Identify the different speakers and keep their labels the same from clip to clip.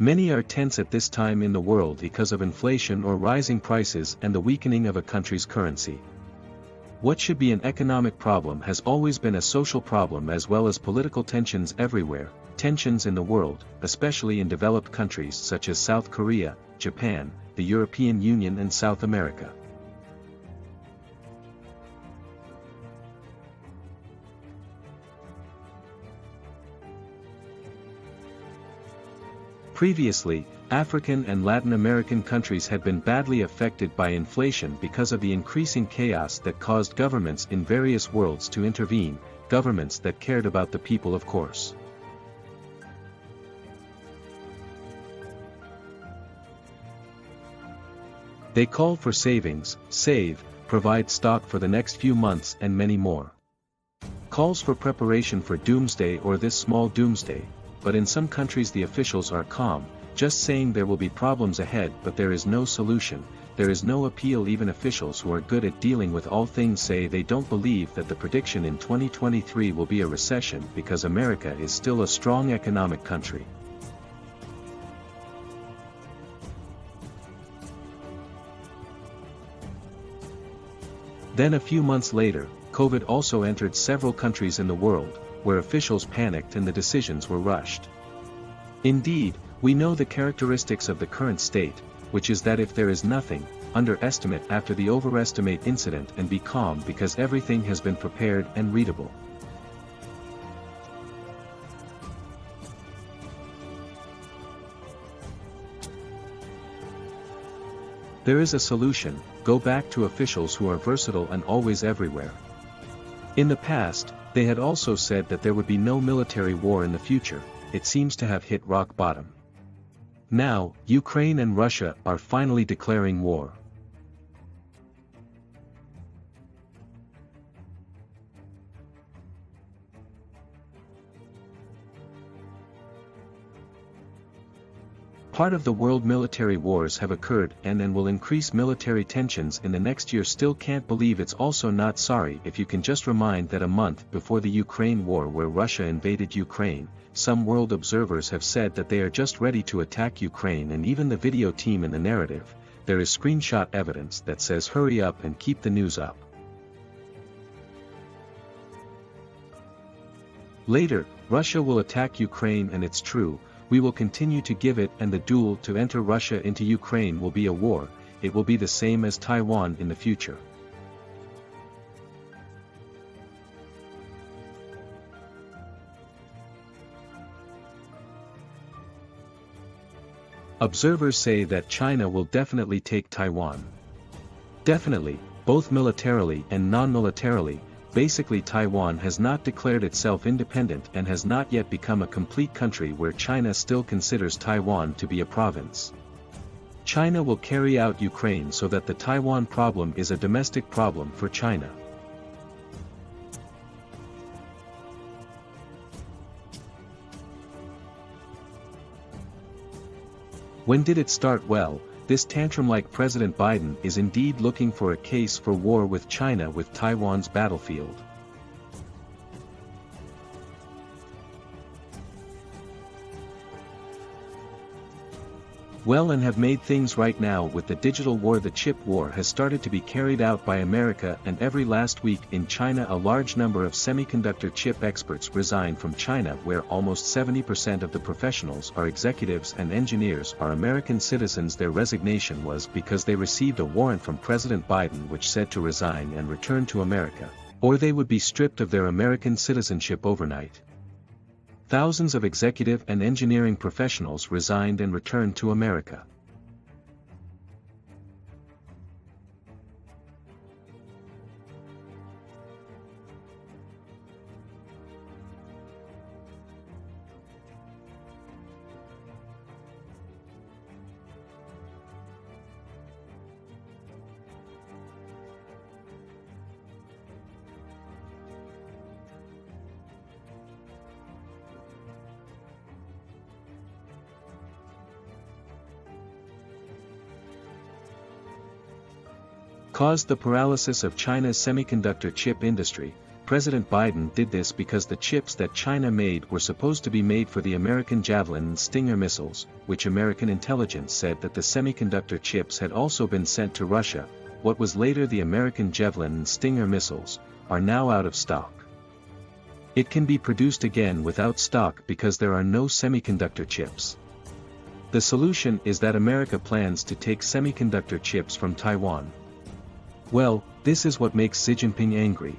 Speaker 1: Many are tense at this time in the world because of inflation or rising prices and the weakening of a country's currency. What should be an economic problem has always been a social problem as well as political tensions everywhere, tensions in the world, especially in developed countries such as South Korea, Japan, the European Union and South America. Previously, African and Latin American countries had been badly affected by inflation because of the increasing chaos that caused governments in various worlds to intervene, governments that cared about the people, of course. They called for savings, save, provide stock for the next few months and many more. Calls for preparation for doomsday or this small doomsday. But in some countries the officials are calm, just saying there will be problems ahead but there is no solution, there is no appeal. Even officials who are good at dealing with all things say they don't believe that the prediction in 2023 will be a recession because America is still a strong economic country. Then a few months later, COVID also entered several countries in the world, where officials panicked and the decisions were rushed. Indeed, we know the characteristics of the current state, which is that if there is nothing, underestimate after the overestimate incident and be calm because everything has been prepared and readable. There is a solution: go back to officials who are versatile and always everywhere. In the past, they had also said that there would be no military war in the future. It seems to have hit rock bottom. Now, Ukraine and Russia are finally declaring war. Part of the world military wars have occurred and will increase military tensions in the next year. Still can't believe it's also not sorry if you can just remind that a month before the Ukraine war where Russia invaded Ukraine, some world observers have said that they are just ready to attack Ukraine, and even the video team in the narrative, there is screenshot evidence that says hurry up and keep the news up. Later, Russia will attack Ukraine and it's true, we will continue to give it, and the duel to enter Russia into Ukraine will be a war. It will be the same as Taiwan in the future. Observers say that China will definitely take Taiwan. Definitely, both militarily and non-militarily. Basically, Taiwan has not declared itself independent and has not yet become a complete country, where China still considers Taiwan to be a province. China will carry out Ukraine so that the Taiwan problem is a domestic problem for China. When did it start? Well, this tantrum-like President Biden is indeed looking for a case for war with China with Taiwan's battlefield. Well, and have made things right now with the digital war. The chip war has started to be carried out by America, and every last week in China a large number of semiconductor chip experts resign from China, where almost 70% of the professionals are executives and engineers are American citizens. Their resignation was because they received a warrant from President Biden which said to resign and return to America, or they would be stripped of their American citizenship overnight. Thousands of executive and engineering professionals resigned and returned to America. Caused the paralysis of China's semiconductor chip industry. President Biden did this because the chips that China made were supposed to be made for the American Javelin and Stinger missiles, which American intelligence said that the semiconductor chips had also been sent to Russia. What was later the American Javelin and Stinger missiles, are now out of stock. It can be produced again without stock because there are no semiconductor chips. The solution is that America plans to take semiconductor chips from Taiwan. Well, this is what makes Xi Jinping angry.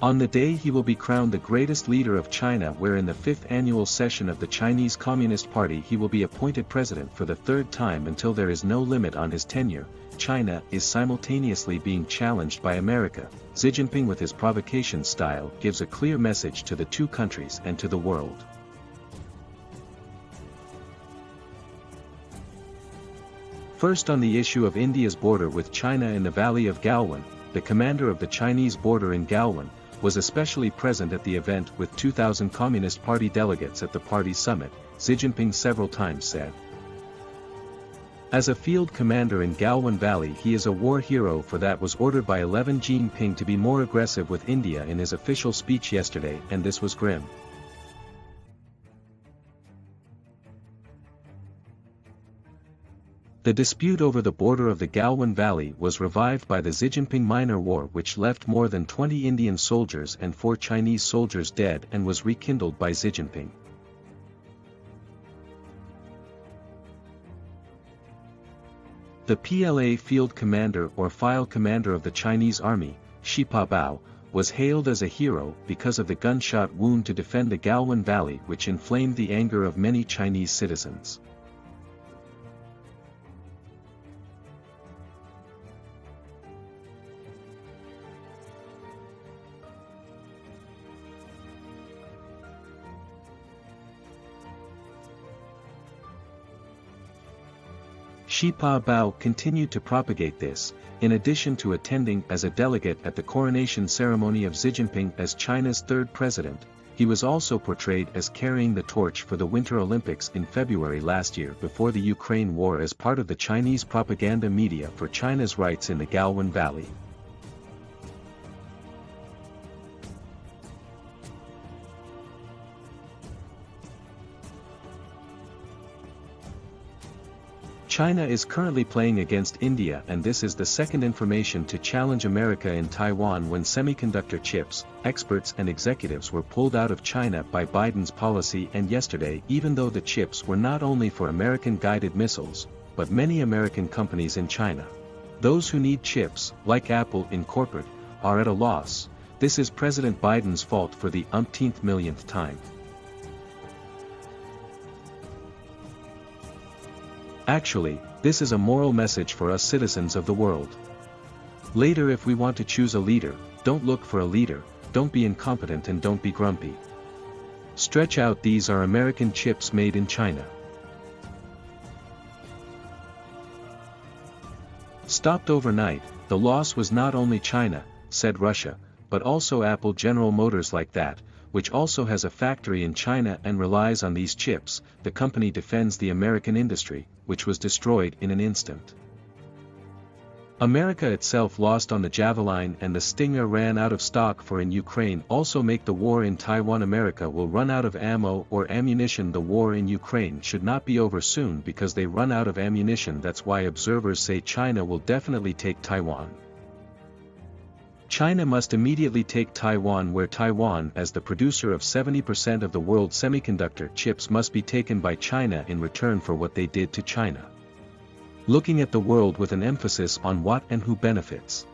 Speaker 1: On the day he will be crowned the greatest leader of China, where in the 5th annual session of the Chinese Communist Party he will be appointed president for the 3rd time until there is no limit on his tenure, China is simultaneously being challenged by America. Xi Jinping with his provocation style gives a clear message to the two countries and to the world. First, on the issue of India's border with China in the valley of Galwan, the commander of the Chinese border in Galwan, was especially present at the event with 2,000 Communist Party delegates at the party summit, Xi Jinping several times said. As a field commander in Galwan Valley, he is a war hero, for that was ordered by 11 Xi Jinping to be more aggressive with India in his official speech yesterday, and this was grim. The dispute over the border of the Galwan Valley was revived by the Xi Jinping minor war, which left more than 20 Indian soldiers and 4 Chinese soldiers dead, and was rekindled by Xi Jinping. The PLA field commander or file commander of the Chinese army, Shipa Bao, was hailed as a hero because of the gunshot wound to defend the Galwan Valley, which inflamed the anger of many Chinese citizens. Shipa Bao continued to propagate this, in addition to attending as a delegate at the coronation ceremony of Xi Jinping as China's 3rd president. He was also portrayed as carrying the torch for the Winter Olympics in February last year before the Ukraine war as part of the Chinese propaganda media for China's rights in the Galwan Valley. China is currently playing against India, and this is the second information to challenge America in Taiwan when semiconductor chips, experts and executives were pulled out of China by Biden's policy. And yesterday, even though the chips were not only for American-guided missiles, but many American companies in China. Those who need chips, like Apple Incorporated, are at a loss. This is President Biden's fault for the umpteenth millionth time. Actually, this is a moral message for us citizens of the world. Later, if we want to choose a leader, don't look for a leader, don't be incompetent and don't be grumpy. Stretch out. These are American chips made in China. Stopped overnight, the loss was not only China, said Russia, but also Apple, General Motors, like that, which also has a factory in China and relies on these chips. The company defends the American industry, which was destroyed in an instant. America itself lost on the Javelin, and the Stinger ran out of stock for in Ukraine. Also make the war in Taiwan. America will run out of ammo or ammunition. The war in Ukraine should not be over soon because they run out of ammunition. That's why observers say China will definitely take Taiwan. China must immediately take Taiwan, where Taiwan, as the producer of 70% of the world's semiconductor chips, must be taken by China in return for what they did to China. Looking at the world with an emphasis on what and who benefits.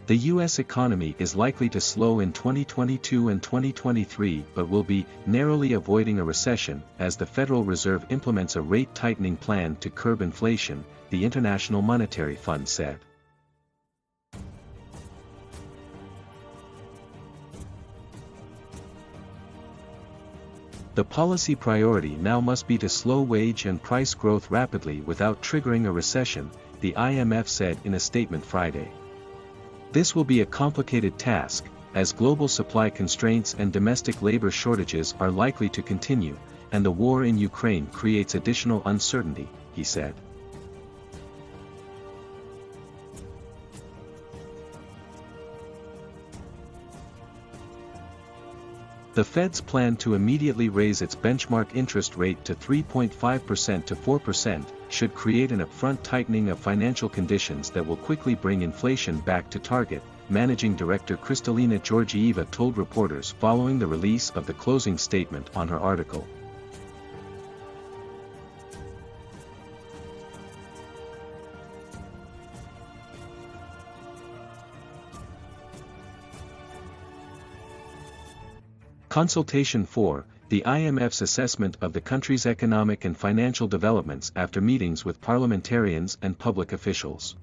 Speaker 1: The U.S. economy is likely to slow in 2022 and 2023, but will be narrowly avoiding a recession as the Federal Reserve implements a rate tightening plan to curb inflation, the International Monetary Fund said. The policy priority now must be to slow wage and price growth rapidly without triggering a recession, the IMF said in a statement Friday. This will be a complicated task, as global supply constraints and domestic labor shortages are likely to continue, and the war in Ukraine creates additional uncertainty, he said. The Fed's plan to immediately raise its benchmark interest rate to 3.5% to 4% should create an upfront tightening of financial conditions that will quickly bring inflation back to target, Managing Director Kristalina Georgieva told reporters following the release of the closing statement on her article. Consultation 4, the IMF's assessment of the country's economic and financial developments after meetings with parliamentarians and public officials.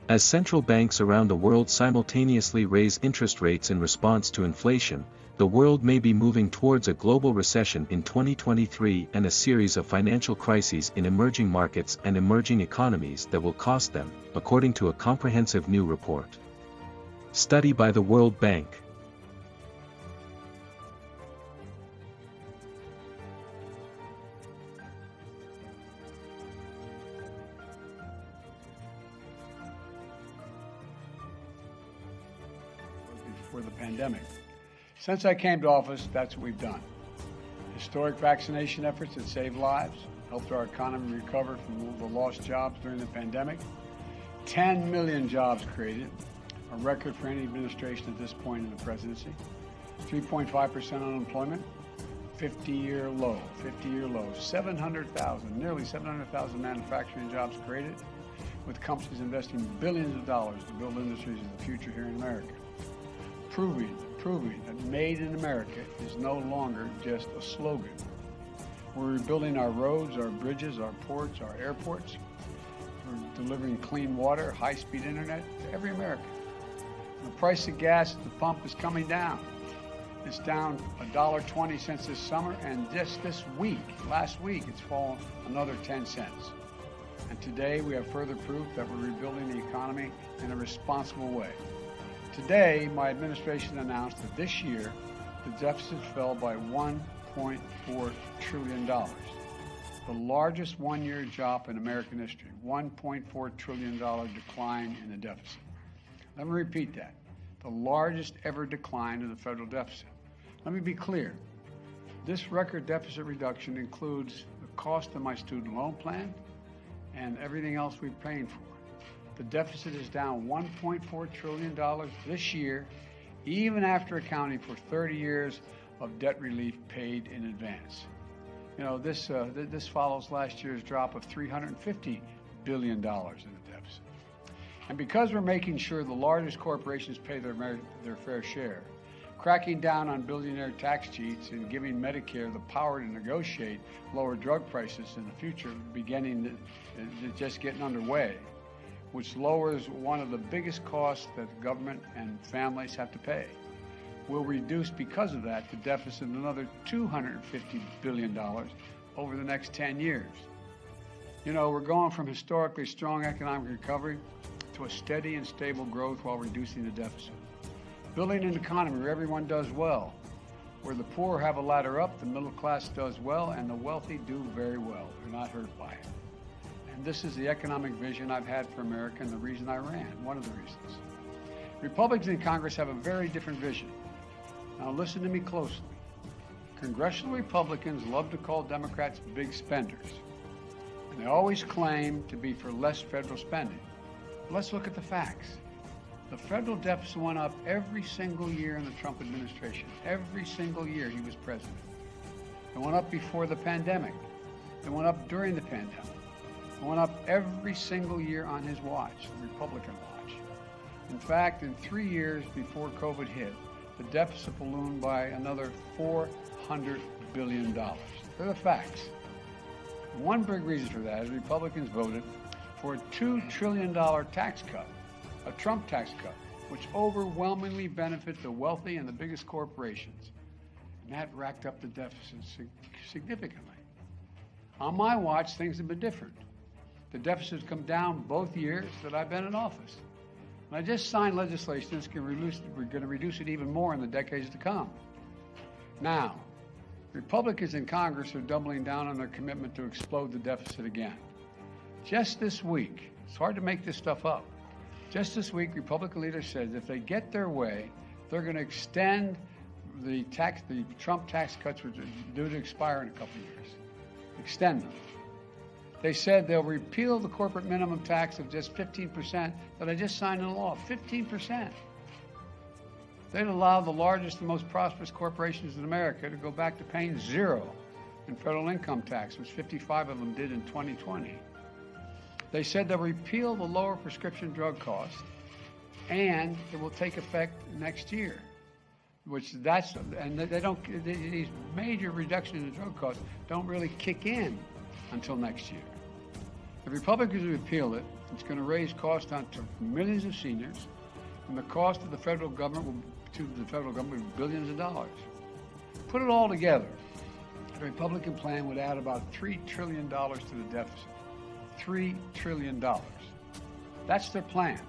Speaker 1: As central banks around the world simultaneously raise interest rates in response to inflation, the world may be moving towards a global recession in 2023 and a series of financial crises in emerging markets and emerging economies that will cost them, according to a comprehensive new report. Study by the World Bank.
Speaker 2: For the pandemic. Since I came to office, that's what we've done. Historic vaccination efforts that saved lives, helped our economy recover from the lost jobs during the pandemic. 10 million jobs created, a record for any administration at this point in the presidency. 3.5% unemployment, 50-year low. 700,000, nearly 700,000 manufacturing jobs created, with companies investing billions of dollars to build industries of the future here in America. Proving that Made in America is no longer just a slogan. We're rebuilding our roads, our bridges, our ports, our airports. We're delivering clean water, high-speed internet to every American. The price of gas at the pump is coming down. It's down $1.20 since this summer, and just this week, last week, it's fallen another 10 cents. And today we have further proof that we're rebuilding the economy in a responsible way. Today, my administration announced that this year, the deficit fell by $1.4 trillion, the largest one-year drop in American history, $1.4 trillion decline in the deficit. Let me repeat that, the largest ever decline in the federal deficit. Let me be clear, this record deficit reduction includes the cost of my student loan plan and everything else we're paying for. The deficit is down $1.4 trillion this year, even after accounting for 30 years of debt relief paid in advance. You know, this follows last year's drop of $350 billion in the deficit. And because we're making sure the largest corporations pay their fair share, cracking down on billionaire tax cheats and giving Medicare the power to negotiate lower drug prices in the future, just getting underway, which lowers one of the biggest costs that the government and families have to pay, will reduce because of that the deficit another $250 billion over the next 10 years. You know, we're going from historically strong economic recovery to a steady and stable growth while reducing the deficit. Building an economy where everyone does well, where the poor have a ladder up, the middle class does well, and the wealthy do very well. They're not hurt by it. And this is the economic vision I've had for America and the reason I ran, one of the reasons. Republicans in Congress have a very different vision. Now listen to me closely. Congressional Republicans love to call Democrats big spenders. And they always claim to be for less federal spending. But let's look at the facts. The federal deficit went up every single year in the Trump administration. Every single year he was president. It went up before the pandemic. It went up during the pandemic. It went up every single year on his watch, the Republican watch. In fact, in 3 years before COVID hit, the deficit ballooned by another $400 billion. They're the facts. One big reason for that is Republicans voted for a $2 trillion tax cut, a Trump tax cut, which overwhelmingly benefit the wealthy and the biggest corporations. That racked up the deficit significantly. On my watch, things have been different. The deficit has come down both years that I've been in office. And I just signed legislation that's we're going to reduce it even more in the decades to come. Now, Republicans in Congress are doubling down on their commitment to explode the deficit again. Just this week, it's hard to make this stuff up. Just this week, Republican leaders said if they get their way, they're going to extend the Trump tax cuts, which are due to expire in a couple of years. Extend them. They said they'll repeal the corporate minimum tax of just 15% that I just signed into law. 15%. They'd allow the largest and most prosperous corporations in America to go back to paying zero in federal income tax, which 55 of them did in 2020. They said they'll repeal the lower prescription drug cost, and it will take effect next year. These major reductions in drug costs don't really kick in until next year. If Republicans repeal it, it's going to raise costs on to millions of seniors, and the cost of the federal government will be billions of dollars. Put it all together, the Republican plan would add about $3 trillion to the deficit. $3 trillion. That's their plan.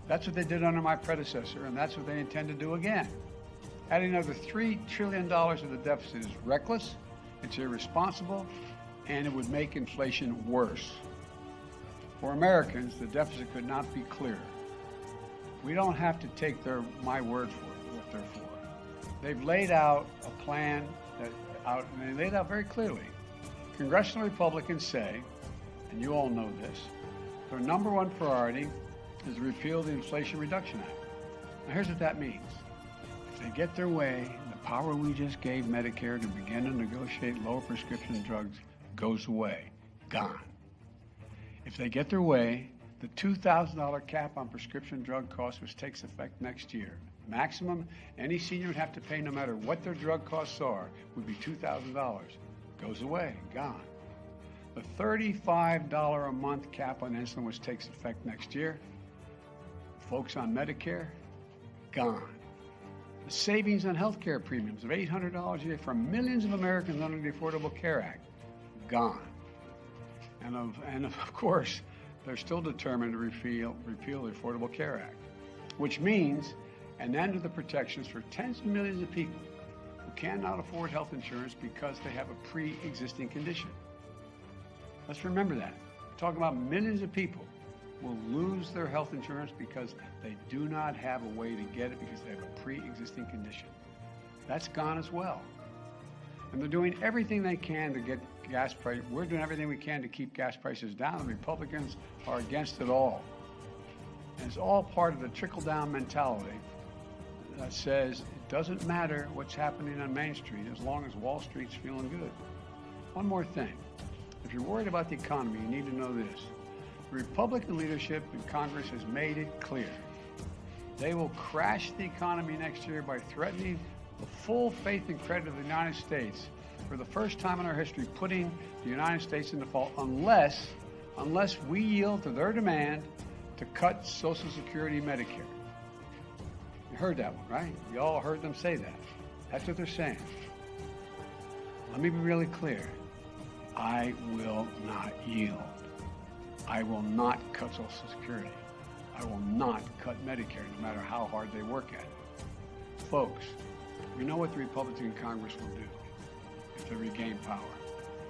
Speaker 2: That's what they did under my predecessor, and that's what they intend to do again. Adding another $3 trillion to the deficit is reckless, it's irresponsible, and it would make inflation worse. For Americans, the deficit could not be clearer. We don't have to take my word for it, what they're for. They've laid out a plan and they laid out very clearly. Congressional Republicans say, and you all know this, their number one priority is to repeal the Inflation Reduction Act. Now here's what that means. If they get their way, the power we just gave Medicare to begin to negotiate lower prescription drugs goes away, gone. If they get their way, the $2,000 cap on prescription drug costs, which takes effect next year, maximum any senior would have to pay no matter what their drug costs are, would be $2,000, goes away, gone. The $35 a month cap on insulin, which takes effect next year, folks on Medicare, gone. The savings on health care premiums of $800 a year for millions of Americans under the Affordable Care Act, gone. And of course, they're still determined to repeal the Affordable Care Act, which means an end to the protections for tens of millions of people who cannot afford health insurance because they have a pre-existing condition. Let's remember that. We're talking about millions of people will lose their health insurance because they do not have a way to get it because they have a pre-existing condition. That's gone as well. And they're doing everything they can to get gas prices. We're doing everything we can to keep gas prices down. The Republicans are against it all. And it's all part of the trickle-down mentality that says it doesn't matter what's happening on Main Street as long as Wall Street's feeling good. One more thing. If you're worried about the economy, you need to know this. The Republican leadership in Congress has made it clear. They will crash the economy next year by threatening the full faith and credit of the United States for the first time in our history, putting the United States in default unless we yield to their demand to cut Social Security and Medicare. You heard that one, right? You all heard them say that. That's what they're saying. Let me be really clear. I will not yield. I will not cut Social Security. I will not cut Medicare, no matter how hard they work at it. Folks, we know what the Republicans in Congress will do if they regain power.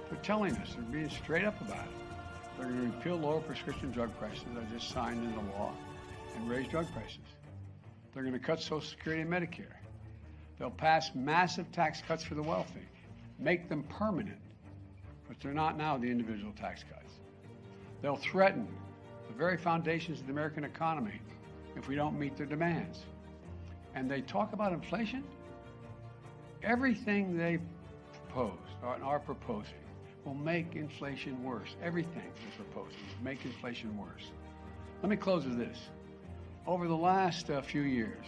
Speaker 2: They're telling us, they're being straight up about it. They're going to repeal lower prescription drug prices I just signed into law and raise drug prices. They're going to cut Social Security and Medicare. They'll pass massive tax cuts for the wealthy, make them permanent, but they're not now, the individual tax cuts. They'll threaten the very foundations of the American economy if we don't meet their demands. And they talk about inflation. Everything they proposed or are proposing will make inflation worse. Everything they're proposing will make inflation worse. Let me close with this. Over the last few years,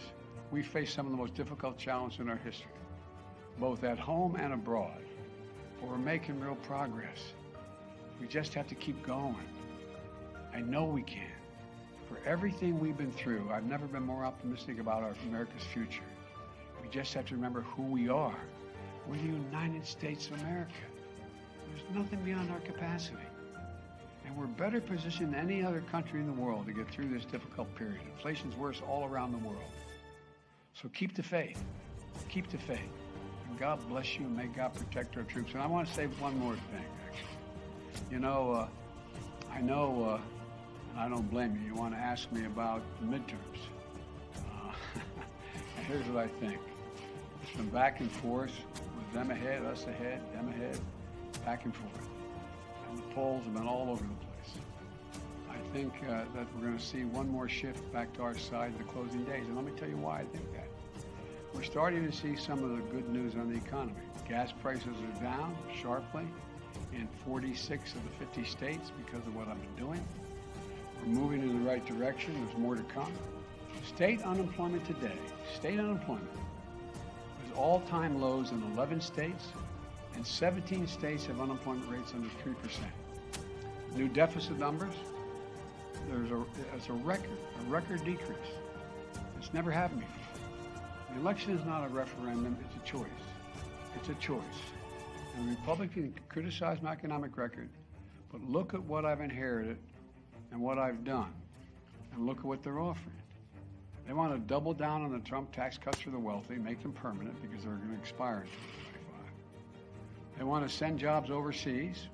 Speaker 2: we faced some of the most difficult challenges in our history, both at home and abroad. But we're making real progress. We just have to keep going. I know we can. For everything we've been through, I've never been more optimistic about America's future. We just have to remember who we are. We're the United States of America. There's nothing beyond our capacity. And we're better positioned than any other country in the world to get through this difficult period. Inflation's worse all around the world. So keep the faith. Keep the faith. And God bless you, and may God protect our troops. And I want to say one more thing, actually. You know, and I don't blame you. You want to ask me about the midterms. And here's what I think. It's been back and forth with them ahead, us ahead, them ahead, back and forth. And the polls have been all over the place. I think that we're going to see one more shift back to our side in the closing days. And let me tell you why I think that. We're starting to see some of the good news on the economy. Gas prices are down sharply in 46 of the 50 states because of what I've been doing. We're moving in the right direction. There's more to come. State unemployment today, state unemployment, is all-time lows in 11 states, and 17 states have unemployment rates under 3%. New deficit numbers, it's a record decrease. It's never happened before. The election is not a referendum, it's a choice. It's a choice. And the Republicans can criticize my economic record, but look at what I've inherited and what I've done, and look at what they're offering. They want to double down on the Trump tax cuts for the wealthy, make them permanent because they're going to expire in 2025. They want to send jobs overseas,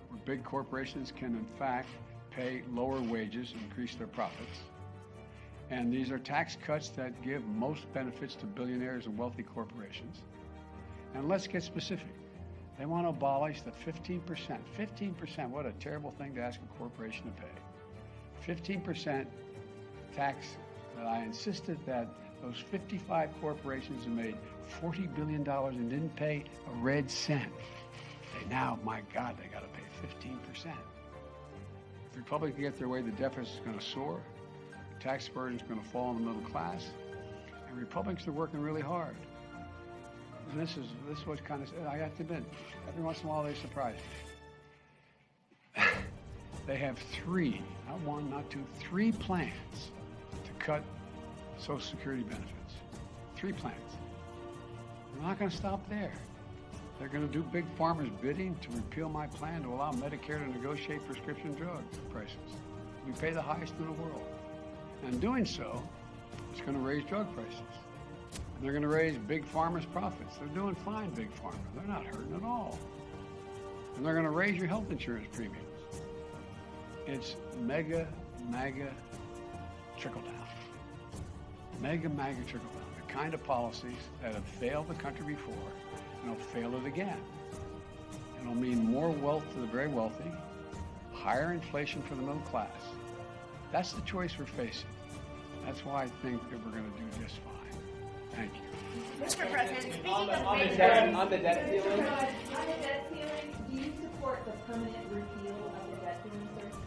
Speaker 2: where big corporations can, in fact, pay lower wages and increase their profits. And these are tax cuts that give most benefits to billionaires and wealthy corporations. And let's get specific. They want to abolish the 15%. 15%, what a terrible thing to ask a corporation to pay. 15% tax that I insisted that those 55 corporations that made $40 billion and didn't pay a red cent. Now, my God, they got to pay 15%. If the Republicans get their way, the deficit is going to soar. The tax burden is going to fall on the middle class. And Republicans are working really hard. And this is what kind of, I have to admit, every once in a while they surprise me. They have three, not one, not two, three plans to cut Social Security benefits. Three plans. They're not going to stop there. They're going to do big pharma's bidding to repeal my plan to allow Medicare to negotiate prescription drug prices. We pay the highest in the world. And doing so, it's going to raise drug prices. And they're going to raise big pharma's profits. They're doing fine, big pharma. They're not hurting at all. And they're going to raise your health insurance premiums. It's mega trickle down. Mega trickle down. The kind of policies that have failed the country before, and will fail it again. It'll mean more wealth to the very wealthy, higher inflation for the middle class. That's the choice we're facing. That's why I think that we're going to do just fine. Thank you.
Speaker 3: Mr. President, speaking
Speaker 4: on the debt ceiling,
Speaker 3: do you support the permanent repeal of the debt ceiling, sir?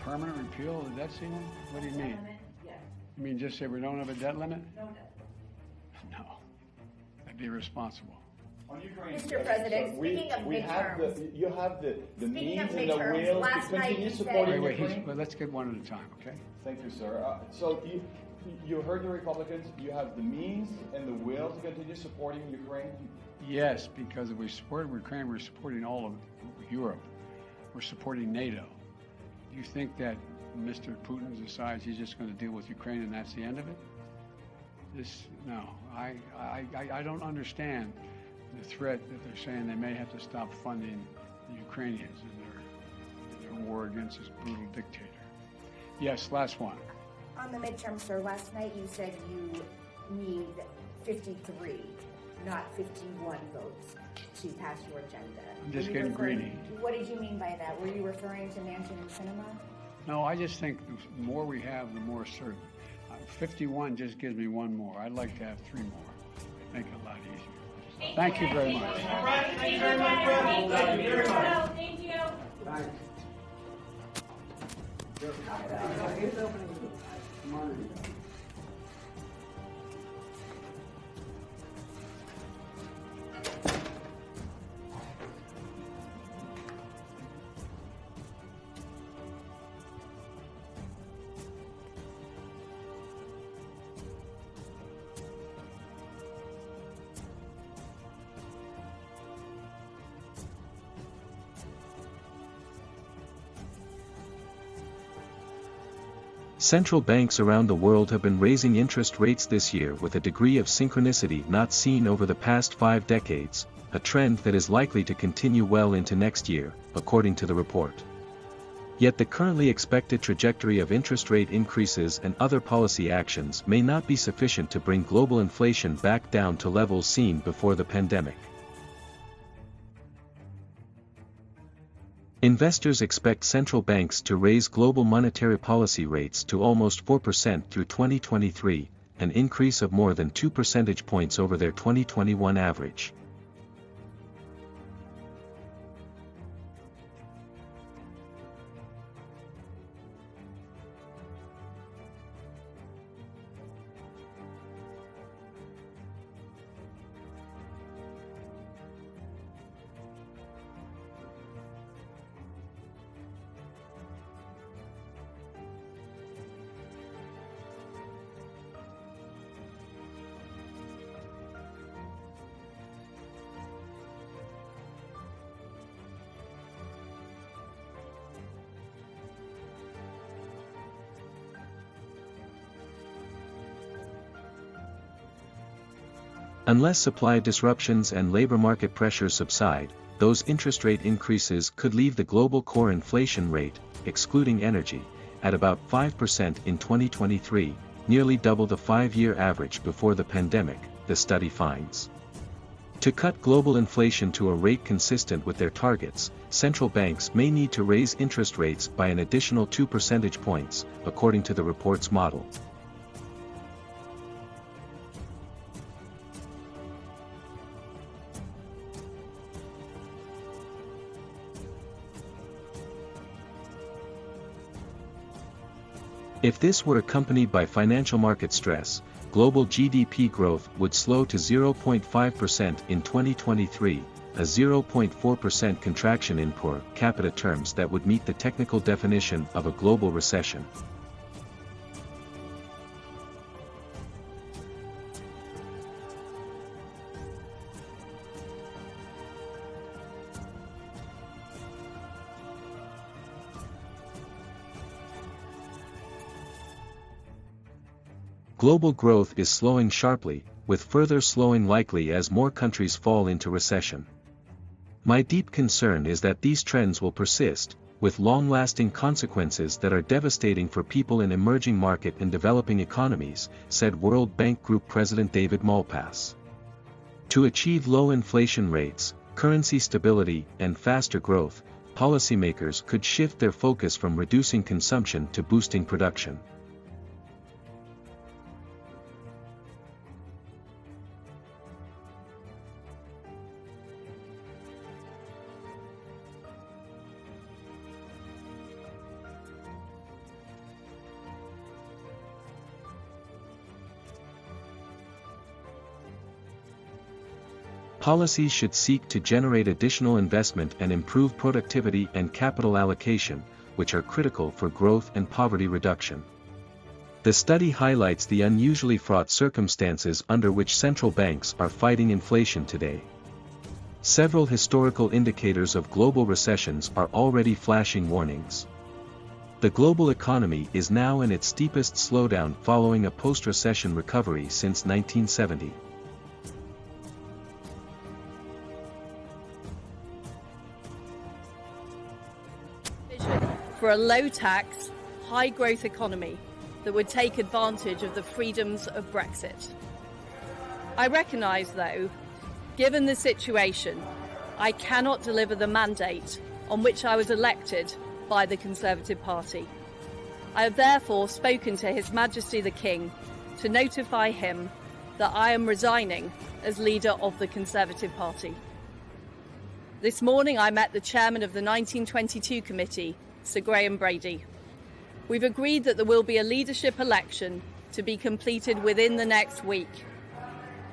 Speaker 2: Permanent repeal of the debt ceiling? What do you mean?
Speaker 3: Yes.
Speaker 2: You mean just say we don't have a debt limit?
Speaker 3: No debt.
Speaker 2: No. That'd be irresponsible.
Speaker 4: on Ukraine,
Speaker 3: Mr. President, speaking of midterms,
Speaker 4: you have the
Speaker 3: Speaking of
Speaker 4: means and the
Speaker 3: midterms,
Speaker 4: will
Speaker 3: last
Speaker 4: to
Speaker 3: night
Speaker 4: continue
Speaker 3: you said-
Speaker 4: supporting
Speaker 2: Wait,
Speaker 4: Ukraine.
Speaker 2: let's get one at a time, okay?
Speaker 4: Thank you, sir. So you heard the Republicans. You have the means and the will to continue supporting Ukraine.
Speaker 2: Yes, because if we supported Ukraine, we're supporting all of Europe. We're supporting NATO. Do you think that Mr. Putin decides he's just going to deal with Ukraine and that's the end of it? No. I don't understand the threat that they're saying they may have to stop funding the Ukrainians in their war against this brutal dictator. Yes, last one.
Speaker 3: on the midterm, sir, last night you said you need 53, not 51 votes to pass your agenda.
Speaker 2: I'm just
Speaker 3: Were you
Speaker 2: getting
Speaker 3: referring-
Speaker 2: greedy.
Speaker 3: What did you mean by that? Were you referring to Manchin and Cinema?
Speaker 2: No, I just think the more we have, the more certain. 51 just gives me one more. I'd like to have 3 more. Make it a lot easier. Thank you very much.
Speaker 5: Thank you very much. Thank you very much. Thank you.
Speaker 2: Thanks.
Speaker 1: Central banks around the world have been raising interest rates this year with a degree of synchronicity not seen over the past 5 decades, a trend that is likely to continue well into next year, according to the report. Yet the currently expected trajectory of interest rate increases and other policy actions may not be sufficient to bring global inflation back down to levels seen before the pandemic. Investors expect central banks to raise global monetary policy rates to almost 4% through 2023, an increase of more than 2 percentage points over their 2021 average. Unless supply disruptions and labor market pressures subside, those interest rate increases could leave the global core inflation rate, excluding energy, at about 5% in 2023, nearly double the 5-year average before the pandemic, the study finds. To cut global inflation to a rate consistent with their targets, central banks may need to raise interest rates by an additional 2 percentage points, according to the report's model. If this were accompanied by financial market stress, global GDP growth would slow to 0.5% in 2023, a 0.4% contraction in per capita terms that would meet the technical definition of a global recession. Global growth is slowing sharply, with further slowing likely as more countries fall into recession. My deep concern is that these trends will persist, with long-lasting consequences that are devastating for people in emerging market and developing economies, said World Bank Group President David Malpass. To achieve low inflation rates, currency stability, and faster growth, policymakers could shift their focus from reducing consumption to boosting production. Policies should seek to generate additional investment and improve productivity and capital allocation, which are critical for growth and poverty reduction. The study highlights the unusually fraught circumstances under which central banks are fighting inflation today. Several historical indicators of global recessions are already flashing warnings. The global economy is now in its steepest slowdown following a post-recession recovery since 1970.
Speaker 6: For a low-tax, high-growth economy that would take advantage of the freedoms of Brexit. I recognise, though, given the situation, I cannot deliver the mandate on which I was elected by the Conservative Party. I have therefore spoken to His Majesty the King to notify him that I am resigning as leader of the Conservative Party. This morning I met the chairman of the 1922 committee, Sir Graham Brady. We've agreed that there will be a leadership election to be completed within the next week.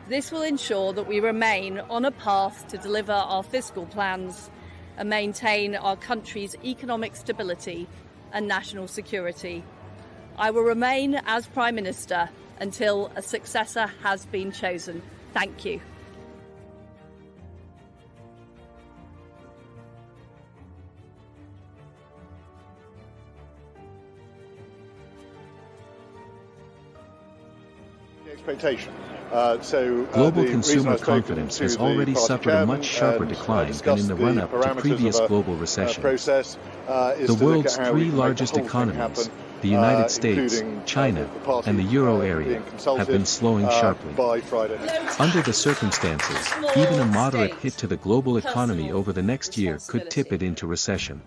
Speaker 6: This will ensure that we remain on a path to deliver our fiscal plans and maintain our country's economic stability and national security. I will remain as Prime Minister until a successor has been chosen. Thank you.
Speaker 7: expectation.
Speaker 1: Global consumer confidence has already suffered a much sharper decline than in the run-up to previous global recessions. The world's three largest economies, the United States, China, and the Euro area, have been slowing sharply. Under the circumstances, even a moderate hit to the global economy over the next year could tip it into recession.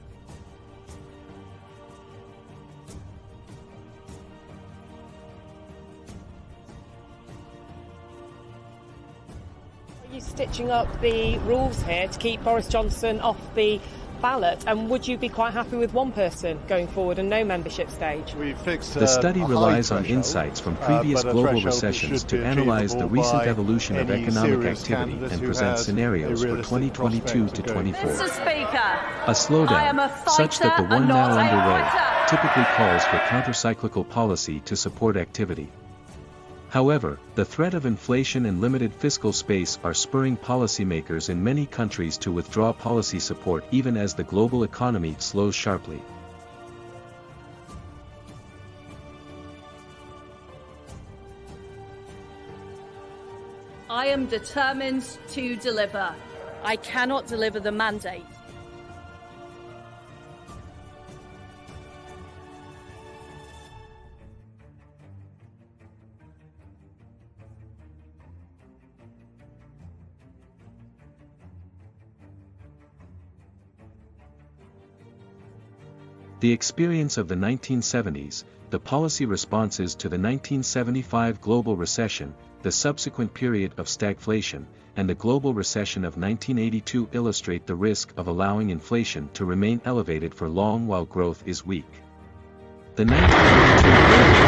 Speaker 8: Are you stitching up the rules here to keep Boris Johnson off the ballot, and would you be quite happy with one person going forward and no membership stage?
Speaker 1: The study relies on insights from previous global recessions to analyze the recent evolution of economic activity and present scenarios for 2022 to 24.
Speaker 6: Mr. Speaker,
Speaker 1: A slowdown, such that the one now underway, typically calls for counter-cyclical policy to support activity. However, the threat of inflation and limited fiscal space are spurring policymakers in many countries to withdraw policy support even as the global economy slows sharply.
Speaker 6: I am determined to deliver. I cannot deliver the mandate.
Speaker 1: The experience of the 1970s, the policy responses to the 1975 global recession, the subsequent period of stagflation, and the global recession of 1982 illustrate the risk of allowing inflation to remain elevated for long while growth is weak. The 1982 global